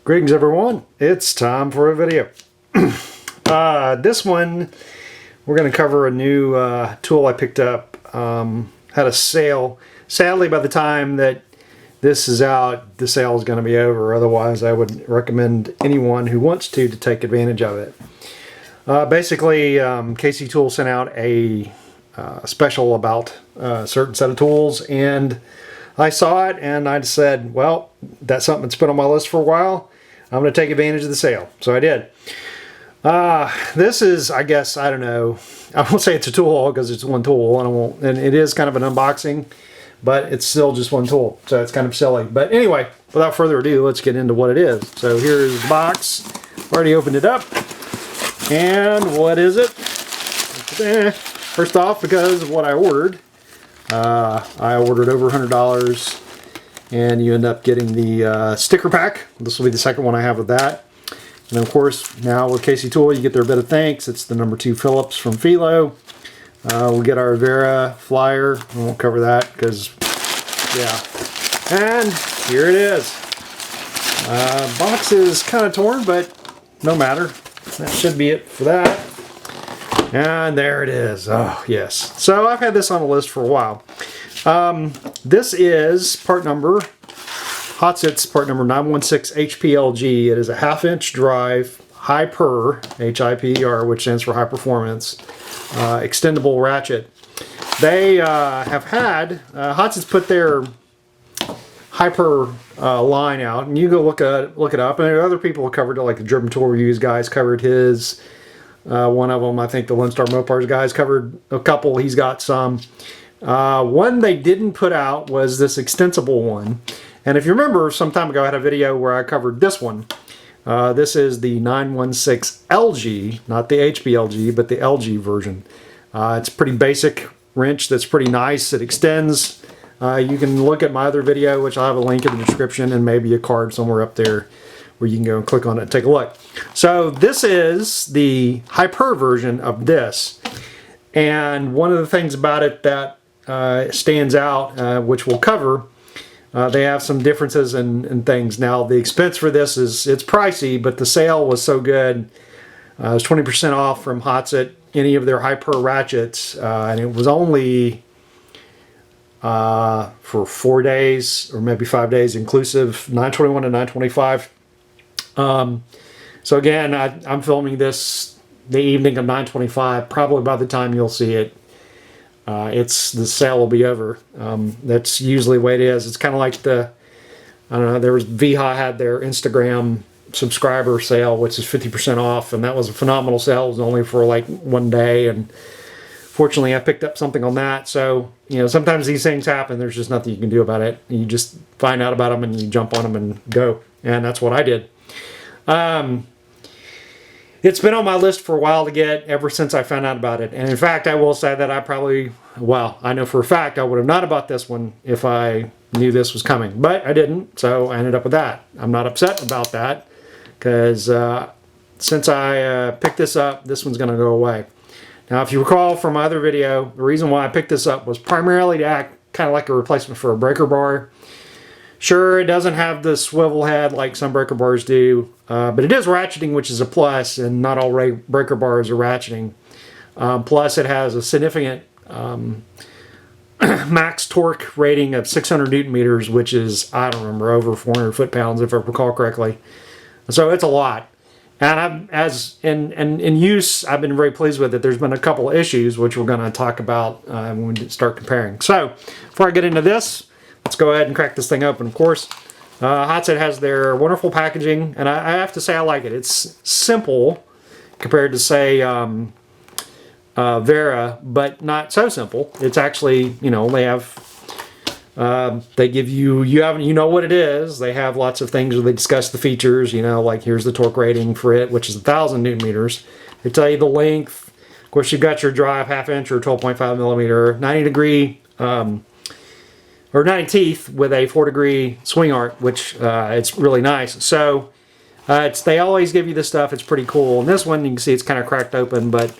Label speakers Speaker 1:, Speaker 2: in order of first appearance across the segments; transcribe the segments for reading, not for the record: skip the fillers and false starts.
Speaker 1: Greetings everyone, it's time for a video. This one we're going to cover a new tool I picked up. Had a sale. Sadly, by the time that this is out, the sale is going to be over. Otherwise, I would recommend anyone who wants to take advantage of it. Basically, KC Tool sent out a special about a certain set of tools, and I saw it and I said, well, that's something that's been on my list for a while. I'm going to take advantage of the sale. So I did. This is, I guess, I don't know. I won't say it's a tool because it's one tool, and it is kind of an unboxing, but it's still just one tool. So it's kind of silly. But anyway, without further ado, let's get into what it is. So here's the box. Already opened it up. And what is it? First off, because of what I ordered. I ordered over $100, and you end up getting the sticker pack. This will be the second one I have of that. And of course, now with KC Tool, you get their bit of thanks. It's the #2 Phillips from Philo. We'll get our Vera flyer. I won't cover that because, yeah. And here it is. Box is kind of torn, but no matter. That should be it for that. And there it is. Oh, yes. So I've had this on the list for a while. This is part number, Hazet's part number 916 HPLG. It is a 1/2-inch drive, HiPer, H-I-P-E-R, which stands for high performance, extendable ratchet. They have had, Hazet's put their HiPer line out, and you go look it up. And there are other people who covered it, like the German Tool Reviews guys covered his. One of them, I think the Lone Star Mopars guys covered a couple. He's got some. One they didn't put out was this extensible one. And if you remember, some time ago I had a video where I covered this one. This is the 916 LG, not the HPLG, but the LG version. It's a pretty basic wrench that's pretty nice. It extends. You can look at my other video, which I'll have a link in the description and maybe a card somewhere up there where you can go and click on it and take a look. So this is the HiPer version of this. And one of the things about it that stands out, which we'll cover, they have some differences in things. Now, the expense for this it's pricey, but the sale was so good. It was 20% off from Hazet, any of their HiPer ratchets, and it was only for 4 days or maybe 5 days inclusive, $921 to $925. So again, I'm filming this the evening of 9/25. Probably by the time you'll see it, the sale will be over. That's usually the way it is. It's kind of like I don't know, there was VHA had their Instagram subscriber sale, which is 50% off, and that was a phenomenal sale. It was only for like 1 day, and fortunately I picked up something on that. So, you know, sometimes these things happen. There's just nothing you can do about it. You just find out about them and you jump on them and go. And that's what I did. It's been on my list for a while to get ever since I found out about it. And in fact, I will say that I know for a fact I would have not have bought this one if I knew this was coming. But I didn't, so I ended up with that. I'm not upset about that because since I picked this up, this one's going to go away. Now, if you recall from my other video, the reason why I picked this up was primarily to act kind of like a replacement for a breaker bar. Sure, it doesn't have the swivel head like some breaker bars do, but it is ratcheting, which is a plus, and not all breaker bars are ratcheting. Plus, it has a significant max torque rating of 600 Newton meters, which is, I don't remember, over 400 foot-pounds, if I recall correctly. So it's a lot. And in use, I've been very pleased with it. There's been a couple of issues, which we're going to talk about when we start comparing. So, before I get into this, let's go ahead and crack this thing open. Of course, Hazet has their wonderful packaging, and I have to say I like it. It's simple compared to, say, Vera, but not so simple. It's actually, you know, they give you know what it is. They have lots of things where they discuss the features, you know, like here's the torque rating for it, which is 1,000 Newton meters. They tell you the length. Of course, you've got your drive 1/2 inch or 12.5 millimeter, 90 degree, or 90 teeth with a 4-degree swing arc, which it's really nice. So they always give you this stuff. It's pretty cool. And this one, you can see it's kind of cracked open, but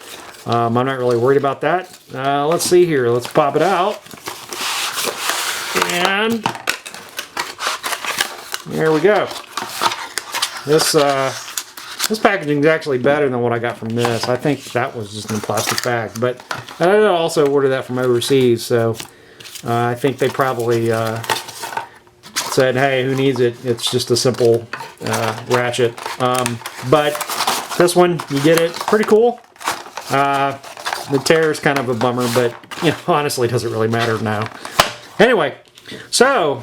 Speaker 1: I'm not really worried about that. Let's see here. Let's pop it out. And there we go. this packaging is actually better than what I got from this. I think that was just in a plastic bag, but I did also order that from overseas, so I think they probably said, hey, who needs it? It's just a simple ratchet. But this one, you get it. Pretty cool. The tear is kind of a bummer, but you know, honestly, it doesn't really matter now. Anyway, so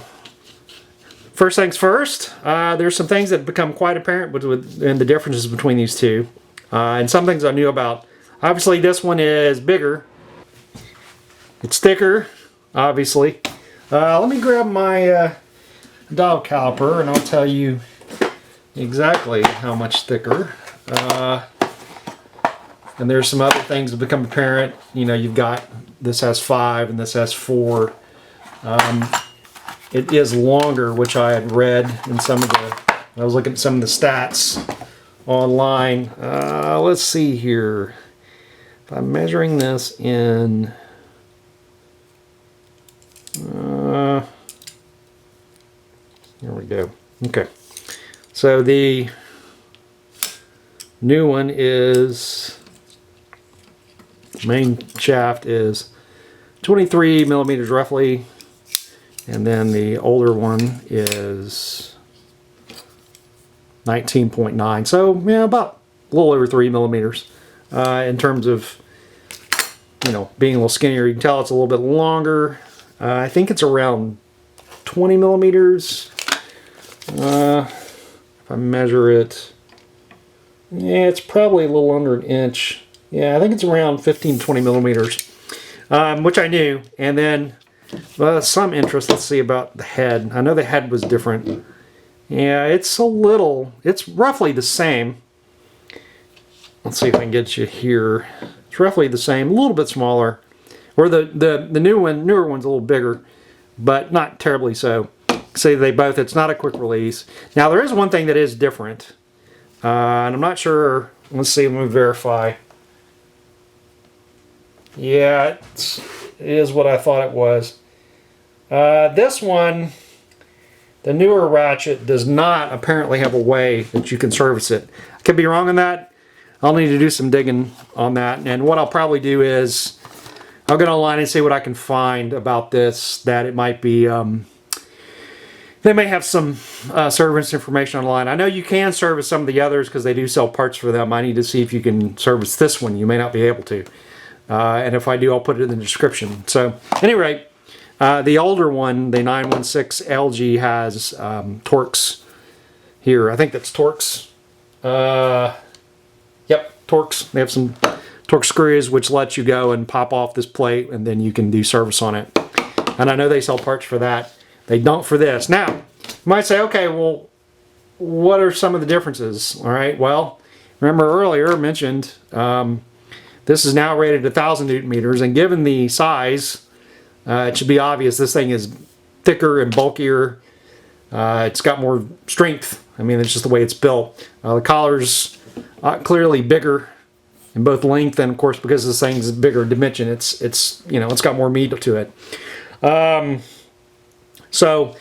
Speaker 1: first things first, there's some things that become quite apparent in the differences between these two. And some things I knew about. Obviously, this one is bigger. It's thicker, obviously. Let me grab my dial caliper and I'll tell you exactly how much thicker. And there's some other things that become apparent. You know, you've got this has 5 and this has 4. It is longer, which I had read in some of the. I was looking at some of the stats online. Let's see here. If I'm measuring this in. There we go. Okay. So the new one is. Main shaft is 23 millimeters roughly, and then the older one is 19.9. So yeah, about a little over 3 millimeters. In terms of, you know, being a little skinnier, you can tell it's a little bit longer. I think it's around 20 millimeters. If I measure it, yeah, it's probably a little under an inch. Yeah, I think it's around 15-20 millimeters, which I knew. And then some interest, let's see about the head. I know the head was different. Yeah, it's roughly the same. Let's see if I can get you here. It's roughly the same, a little bit smaller. Or the newer one's a little bigger, but not terribly so. Say they both, it's not a quick release. Now there is one thing that is different. And I'm not sure, let's see, let me verify. Yeah, it is what I thought it was. This one, the newer Ratchet, does not apparently have a way that you can service it. I could be wrong on that. I'll need to do some digging on that. And what I'll probably do is, I'll get online and see what I can find about this, that it might be, they may have some service information online. I know you can service some of the others because they do sell parts for them. I need to see if you can service this one. You may not be able to. And if I do, I'll put it in the description. So, at any rate, the older one, the 916 LG, has Torx here. I think that's Torx. Yep, Torx. They have some Torx screws which let you go and pop off this plate, and then you can do service on it. And I know they sell parts for that. They don't for this. Now, you might say, okay, well, what are some of the differences? All right, well, remember earlier I mentioned this is now rated 1,000 Newton meters, and given the size, it should be obvious this thing is thicker and bulkier. It's got more strength. I mean, it's just the way it's built. The collar's clearly bigger in both length and, of course, because this thing's a bigger dimension, it's you know, it's got more meat to it. So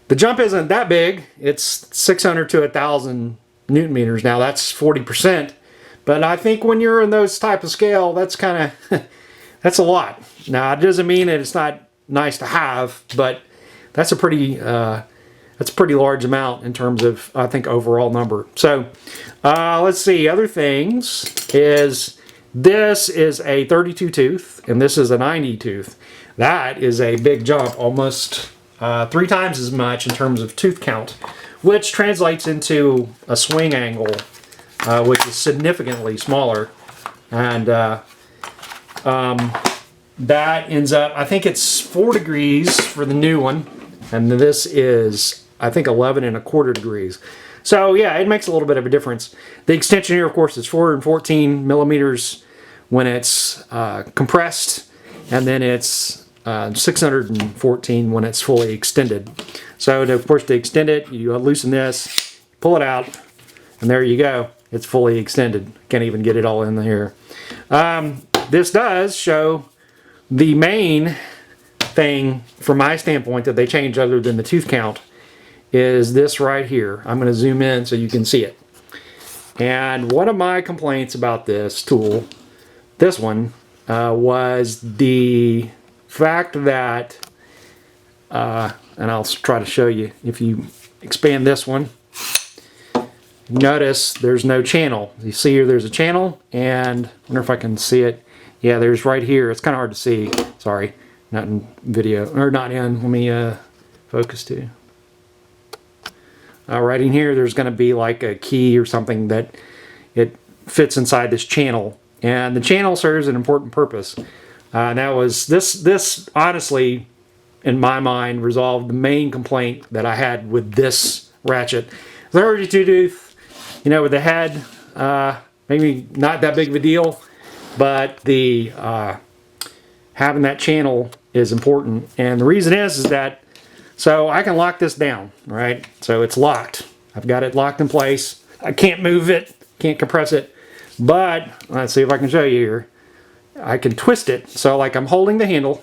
Speaker 1: the jump isn't that big. It's 600 to 1,000 Newton meters. Now that's 40%. But I think when you're in those type of scale, that's kind of, that's a lot. Now, it doesn't mean that it's not nice to have, but that's a pretty large amount in terms of, I think, overall number. So, let's see. Other things is, this is a 32 tooth, and this is a 90 tooth. That is a big jump, almost 3 times as much in terms of tooth count, which translates into a swing angle, which is significantly smaller, and that ends up, I think it's 4 degrees for the new one, and this is, I think, 11¼ degrees. So yeah, it makes a little bit of a difference. The extension here, of course, is 414 millimeters when it's compressed, and then it's 614 when it's fully extended. So of course, to extend it, you loosen this, pull it out, and there you go. It's fully extended. Can't even get it all in here. This does show the main thing, from my standpoint, that they changed other than the tooth count is this right here. I'm going to zoom in so you can see it. And one of my complaints about this tool, this one, was the fact that, and I'll try to show you, if you expand this one, notice there's no channel. You see here there's a channel, and I wonder if I can see it. Yeah, there's right here. It's kind of hard to see. Sorry, not in video, or not in. Let me focus to. Right in here, there's going to be like a key or something that it fits inside this channel, and the channel serves an important purpose. That was this honestly, in my mind, resolved the main complaint that I had with this ratchet. The 32 tooth, you know, with the head, maybe not that big of a deal, but the having that channel is important. And the reason is that, so I can lock this down, right? So it's locked. I've got it locked in place. I can't move it, can't compress it, but let's see if I can show you here. I can twist it. So like I'm holding the handle,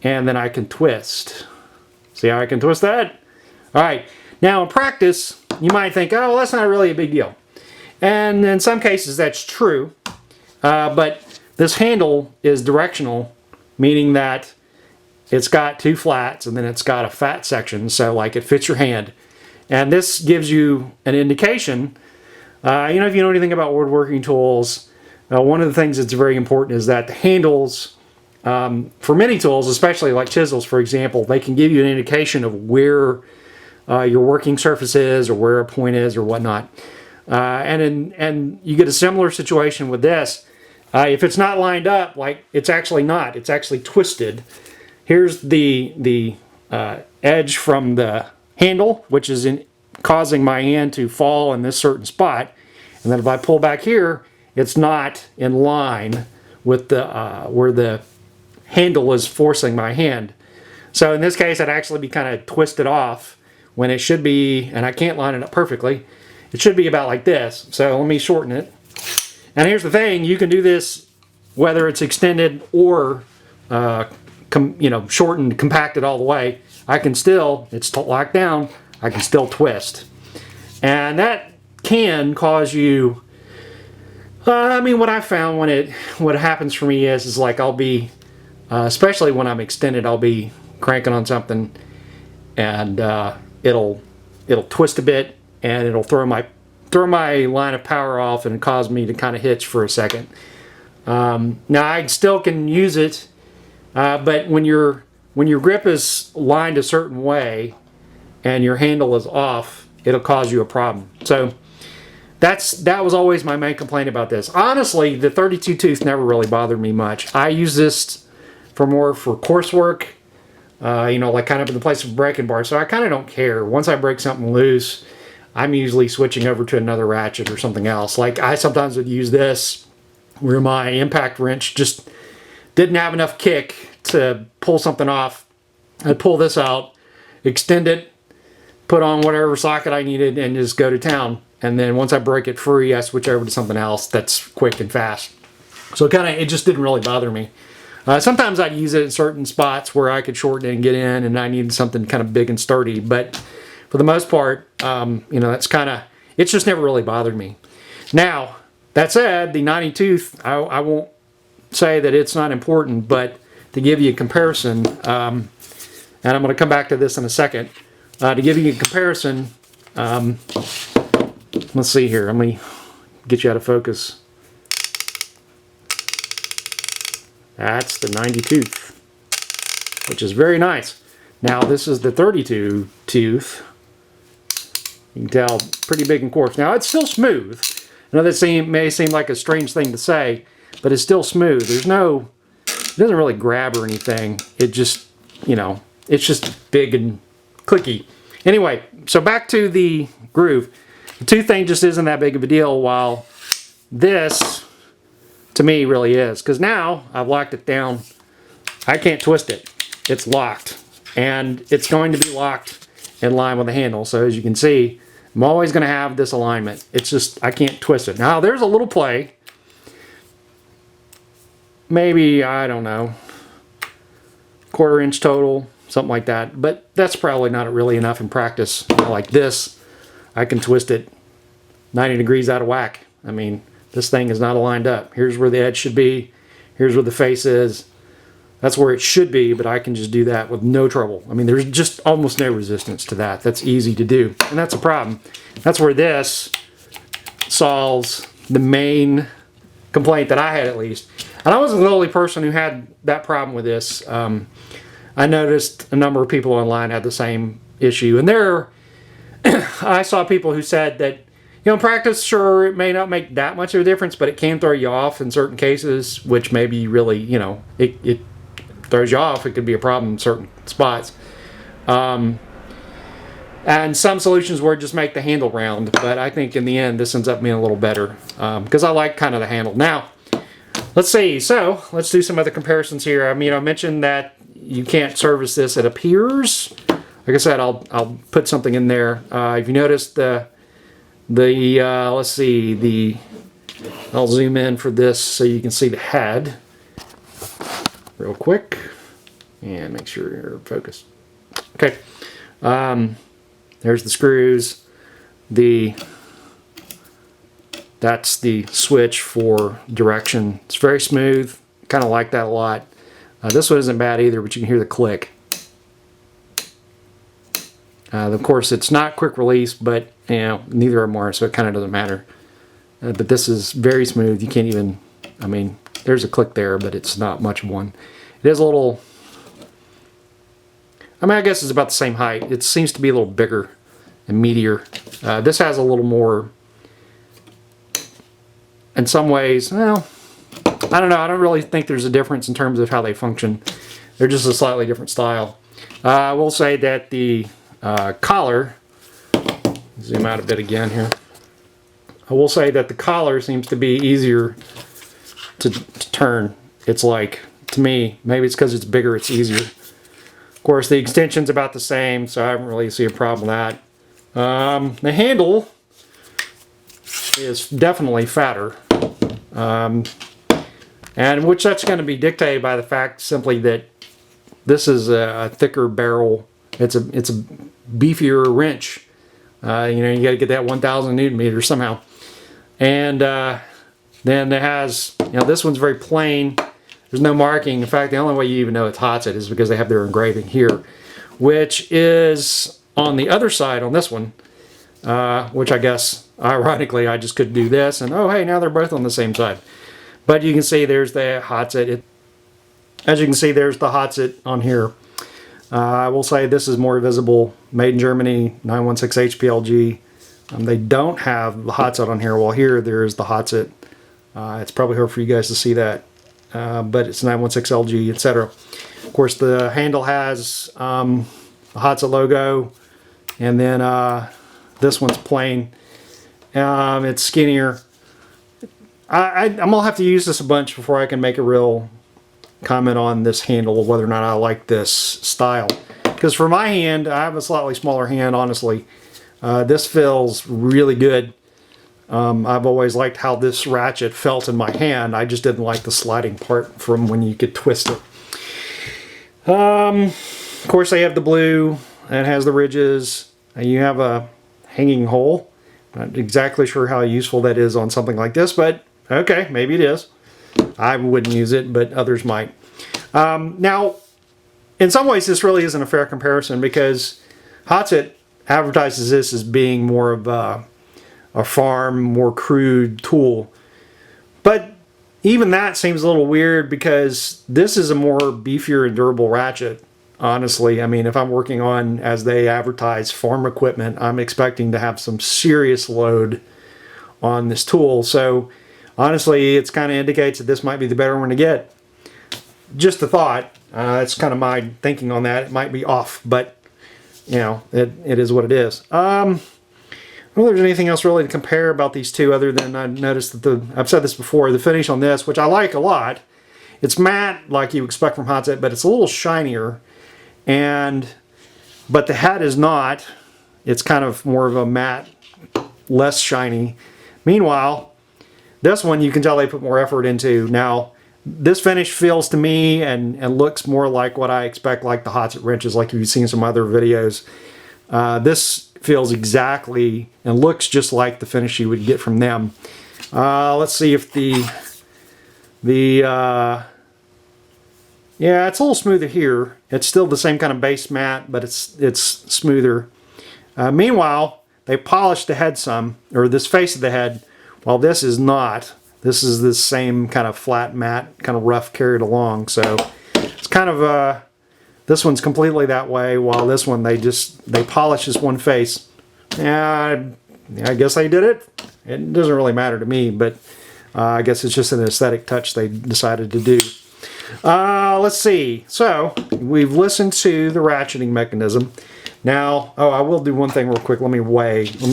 Speaker 1: and then I can twist. See how I can twist that? All right. Now in practice, you might think, oh, well, that's not really a big deal. And in some cases that's true, but this handle is directional, meaning that it's got two flats and then it's got a fat section, so like it fits your hand. And this gives you an indication, you know, if you know anything about woodworking tools, one of the things that's very important is that the handles, for many tools, especially like chisels, for example, they can give you an indication of where your working surface is or where a point is or whatnot. And you get a similar situation with this. If it's not lined up, like it's actually not, it's actually twisted. Here's the edge from the handle, which is causing my hand to fall in this certain spot. And then if I pull back here, it's not in line with the where the handle is forcing my hand. So in this case, I'd actually be kind of twisted off when it should be, and I can't line it up perfectly. It should be about like this. So let me shorten it. And here's the thing, you can do this whether it's extended or shortened, compacted all the way. I can still, it's locked down, I can still twist. And that can cause you, I mean, what I found what happens for me is like I'll be, especially when I'm extended, I'll be cranking on something and it'll twist a bit and it'll throw my line of power off and cause me to kind of hitch for a second. Now I still can use it, but when your grip is lined a certain way and your handle is off, it'll cause you a problem. So that was always my main complaint about this. Honestly, the 32 tooth never really bothered me much. I use this more for coursework, like kind of in the place of breaking bar. So I kind of don't care. Once I break something loose, I'm usually switching over to another ratchet or something else. Like I sometimes would use this where my impact wrench just didn't have enough kick to pull something off. I'd pull this out, extend it, put on whatever socket I needed, and just go to town. And then once I break it free, I switch over to something else that's quick and fast. So it just didn't really bother me. Sometimes I'd use it in certain spots where I could shorten it and get in, and I needed something kind of big and sturdy. But for the most part, it's just never really bothered me. Now, that said, the 90 tooth, I won't say that it's not important, but to give you a comparison, and I'm going to come back to this in a second, to give you a comparison, let's see here, let me get you out of focus. That's the 90 tooth, which is very nice. Now this is the 32 tooth. You can tell, pretty big and coarse. Now it's still smooth. I know that may seem like a strange thing to say, but it's still smooth. It doesn't really grab or anything. It just, it's just big and clicky. Anyway, so back to the groove. The tooth thing just isn't that big of a deal, while this, to me, really is. Because now I've locked it down. I can't twist it. It's locked. And it's going to be locked in line with the handle. So as you can see, I'm always going to have this alignment. It's just, I can't twist it. Now there's a little play. Maybe, I don't know, 1/4 inch total. something like that. But that's probably not really enough in practice. You know, like this, I can twist it 90 degrees out of whack. I mean, this thing is not aligned up. Here's where the edge should be. Here's where the face is. That's where it should be, but I can just do that with no trouble. I mean, there's just almost no resistance to that. That's easy to do, and that's a problem. That's where this solves the main complaint that I had, at least. And I wasn't the only person who had that problem with this. I noticed a number of people online had the same issue, and I saw people who said that, you know, in practice, sure, it may not make that much of a difference, but it can throw you off in certain cases, which maybe really, you know, it throws you off. It could be a problem in certain spots. And some solutions were just make the handle round, but I think in the end this ends up being a little better because I like kind of the handle. Now, let's see. So let's do some other comparisons here. I mean, I mentioned that you can't service this, it appears. Like I said, I'll put something in there. If you notice let's see, I'll zoom in for this so you can see the head real quick and make sure you're focused. Okay, there's the screws. That's the switch for direction. It's very smooth. Kind of like that a lot. This one isn't bad either, but you can hear the click. Of course, it's not quick release, but you know, neither of them are, so it kind of doesn't matter. But this is very smooth. You can't even, I mean, there's a click there, but it's not much of one. It is a little, I mean, I guess it's about the same height. It seems to be a little bigger and meatier. This has a little more, in some ways, well, I don't know. I don't really think there's a difference in terms of how they function. They're just a slightly different style. I will say that the collar, zoom out a bit again here. I will say that the collar seems to be easier to turn. It's like, to me, maybe it's because it's bigger, it's easier. Of course, the extension's about the same, so I haven't really seen a problem with that. The handle is definitely fatter. And which that's going to be dictated by the fact simply that this is a thicker barrel. It's a beefier wrench. You know, you got to get that 1,000 Newton meters somehow. And then it has, you know, this one's very plain. There's no marking. In fact, the only way you even know it's Hazet is because they have their engraving here, which is on the other side on this one, which I guess, ironically, I just could do this, and oh, hey, now they're both on the same side. But you can see there's the Hazet. As you can see, there's the Hazet on here. I will say this is more visible. Made in Germany, 916 HPLG. They don't have the Hazet on here. While here, there's the Hazet. It's probably hard for you guys to see that. But it's 916 LG, etc. Of course, the handle has the Hazet logo. And then this one's plain. It's skinnier. I'm going to have to use this a bunch before I can make a real comment on this handle, whether or not I like this style. Because for my hand, I have a slightly smaller hand, honestly. This feels really good. I've always liked how this ratchet felt in my hand. I just didn't like the sliding part from when you could twist it. Of course, they have the blue. It has the ridges. You have a hanging hole. Not exactly sure how useful that is on something like this, but okay, maybe it is. I wouldn't use it, but others might. Now, in some ways, this really isn't a fair comparison because Hazet advertises this as being more of a farm, more crude tool. But even that seems a little weird because this is a more beefier and durable ratchet. Honestly, I mean, if I'm working on, as they advertise, farm equipment, I'm expecting to have some serious load on this tool. So honestly, it kind of indicates that this might be the better one to get. Just a thought. It's kind of my thinking on that. It might be off, but you know, it is what it is. I don't know if there's anything else really to compare about these two other than I noticed that I've said this before, the finish on this, which I like a lot. It's matte like you expect from Hazet, but it's a little shinier. But the hat is not. It's kind of more of a matte, less shiny. Meanwhile, this one you can tell they put more effort into. Now, this finish feels to me and looks more like what I expect, like the Hazet wrenches, like you've seen some other videos. This feels exactly and looks just like the finish you would get from them. Let's see if yeah, it's a little smoother here. It's still the same kind of base mat, but it's smoother. Meanwhile, they polished the head some, or this face of the head, while this is not. This is the same kind of flat mat, kind of rough carried along. So it's kind of this one's completely that way, while this one they polish this one face. Yeah, I guess they did it. It doesn't really matter to me, but I guess it's just an aesthetic touch they decided to do. Let's see. So we've listened to the ratcheting mechanism. Now, I will do one thing real quick. Let me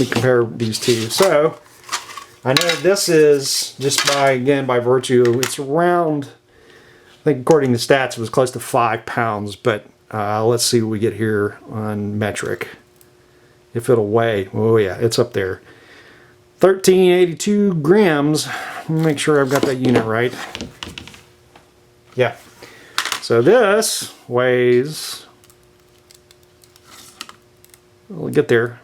Speaker 1: compare these two. So I know this is just by virtue, it's around, I think according to stats, it was close to 5 pounds, but let's see what we get here on metric. If it'll weigh, oh yeah, it's up there. 1382 grams. Let me make sure I've got that unit right. Yeah. So this weighs, we'll get there,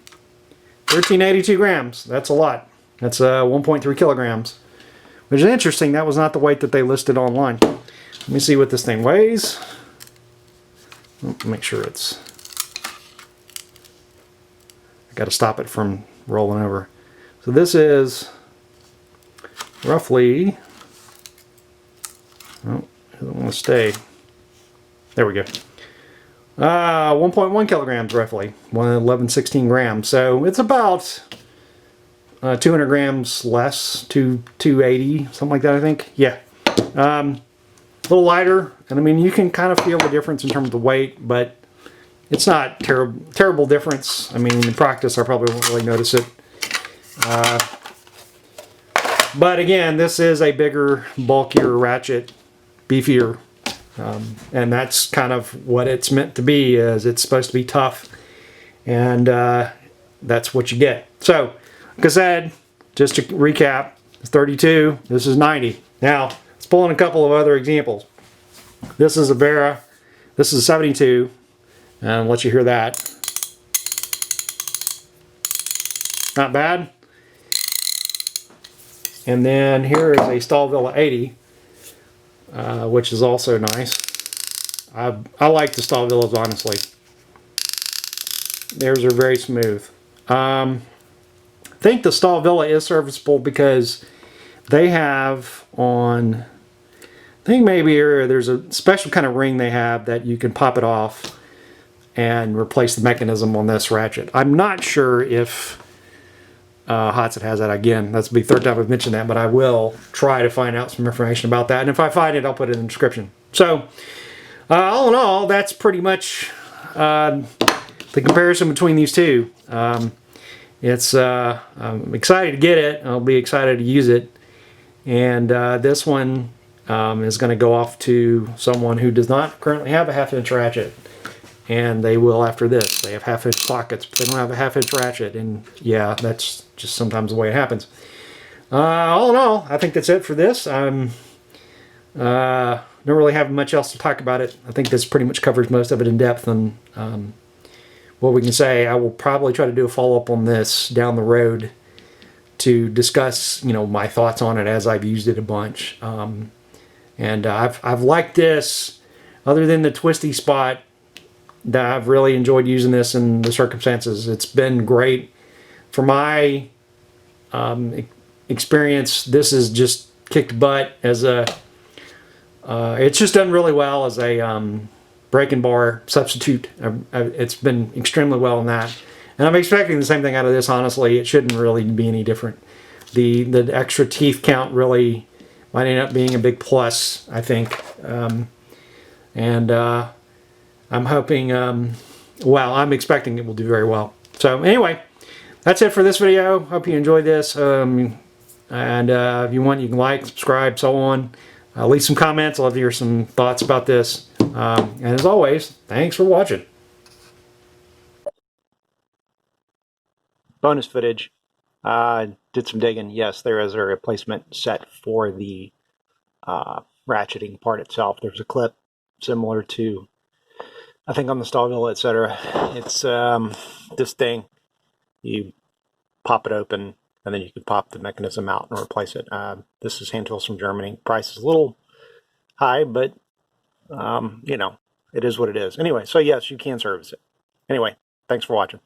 Speaker 1: 1382 grams. That's a lot. That's 1.3 kilograms, which is interesting. That was not the weight that they listed online. Let me see what this thing weighs. Make sure it's, I got to stop it from rolling over. So this is roughly, oh, it doesn't want to stay. There we go. 1.1 kilograms roughly, 1116 grams. So it's about 200 grams less, 280, something like that, I think. Yeah. A little lighter, and I mean, you can kind of feel the difference in terms of the weight, but it's not terrible difference. I mean, in practice, I probably won't really notice it. But again, this is a bigger, bulkier Ratchet, beefier, and that's kind of what it's meant to be. Is it's supposed to be tough, and that's what you get. So, like I said, just to recap, it's 32. This is 90. Now, let's pull in a couple of other examples. This is a Vera. This is a 72, and I'll let you hear that. Not bad. And then here is a Stahlvilla 80, which is also nice. I like the Stahlvillas, honestly. Theirs are very smooth. I think the Stahlvilla is serviceable because they have on, I think maybe there's a special kind of ring they have that you can pop it off and replace the mechanism on this ratchet. I'm not sure if Hazet has that. Again, that's the third time I've mentioned that, but I will try to find out some information about that. And if I find it, I'll put it in the description. So, all in all, that's pretty much the comparison between these two. I'm excited to get it. I'll be excited to use it. And this one is going to go off to someone who does not currently have a 1/2 inch ratchet. And they will after this. They have 1/2 inch sockets, but they don't have a 1/2 inch ratchet. And yeah, that's just sometimes the way it happens. All in all, I think that's it for this. Don't really have much else to talk about it. I think this pretty much covers most of it in depth. And what we can say, I will probably try to do a follow-up on this down the road to discuss, you know, my thoughts on it as I've used it a bunch. And I've liked this, other than the twisty spot. I've really enjoyed using this in the circumstances. It's been great. For my experience, this has just kicked butt as a, it's just done really well as a breaking bar substitute. It's been extremely well in that. And I'm expecting the same thing out of this, honestly. It shouldn't really be any different. The extra teeth count really might end up being a big plus, I think. I'm hoping, well, I'm expecting it will do very well. So anyway, that's it for this video. Hope you enjoyed this. And if you want, you can like, subscribe, so on. Leave some comments. I'll love to hear some thoughts about this. And as always, thanks for watching. Bonus footage. Did some digging. Yes, there is a replacement set for the ratcheting part itself. There's a clip similar to, I think, on the Stallville, etc. It's this thing. You pop it open, and then you can pop the mechanism out and replace it. This is hand tools from Germany. Price is a little high, but you know, it is what it is. Anyway, so yes, you can service it. Anyway, thanks for watching.